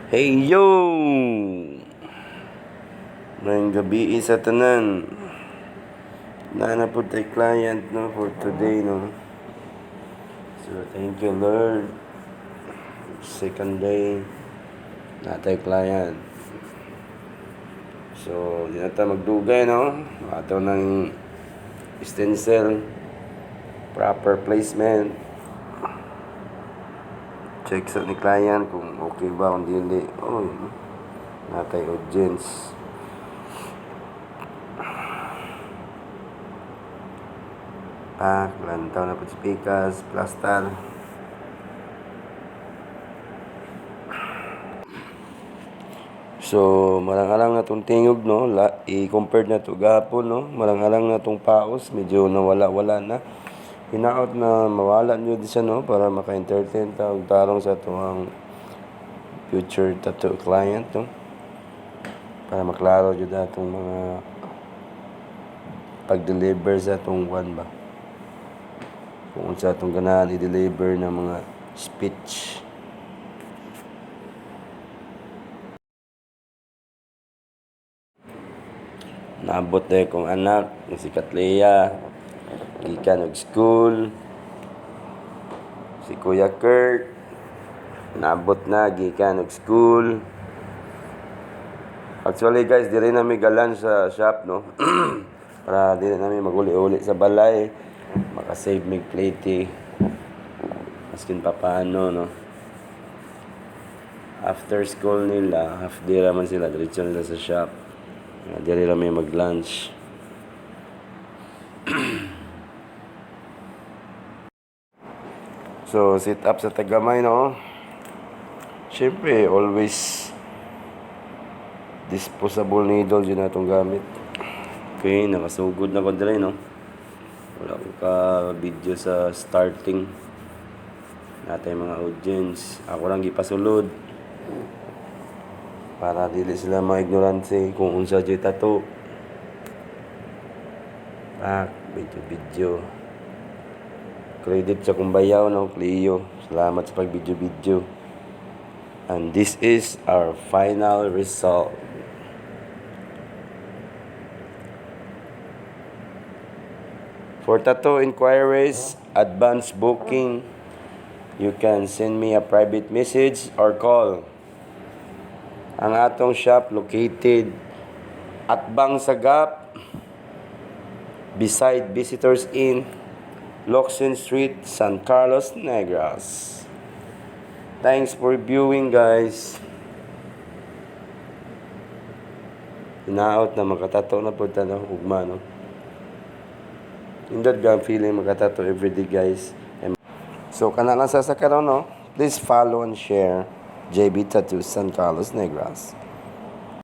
Hey yo! Ngayong gabi sa tanan. Na po tayo client no for today no. So thank you Lord. Second day na tayo client. So di na tayo magdugay no. Ato ng stencil proper placement. Check sa ni client kung okay ba kung hindi. Oh, natay audience. Lantaw na po speakers, plaster. So, marang-alang na itong tingog, no? I-compare na ito gapon, no? Marang-alang na itong paos, medyo nawala-wala na. Hinaot na mawala nyo di siya, no? Para maka-entertain ta, tarong sa itong future tattoo client, no? Para maklaro dyan na itong mga pag-deliver sa itong one ba? Kung sa itong ganahan i-deliver ng mga speech. Naabot na kong anak, si Katleya, gikan og school. Si Kuya Kurt, naabot na, gikan og school. Actually guys, di rin namin galan sa shop, no? Para di rin namin maguli-uli sa balay. Makasave mig plate. Maskin pa paano, no? After school nila, half day raman sila, diretso nila sa shop. Di rin namin mag-lunch. So, sit up sa tagamay, no? Siyempre, always disposable needle yun na itong gamit. Okay, nakasugod na ko dito, no? Wala ko ka-video sa starting natin mga audience. Ako lang gipasulod para dili sila ma-ignorante kung unsa dyan tattoo. Video. Credit sa kumbayaw, no? Cleo. Salamat sa pag-video. And this is our final result. For tattoo inquiries, advance booking, you can send me a private message or call. Ang atong shop located at Bangsagap, beside Visitors Inn, Locsin Street, San Carlos, Negros. Thanks for viewing, guys. Hinaot na makatato na po na ugma, no? Indot gang feeling makatato everyday, guys. So, kana lang sa karon, no? Please follow and share JB Tattoo San Carlos, Negros.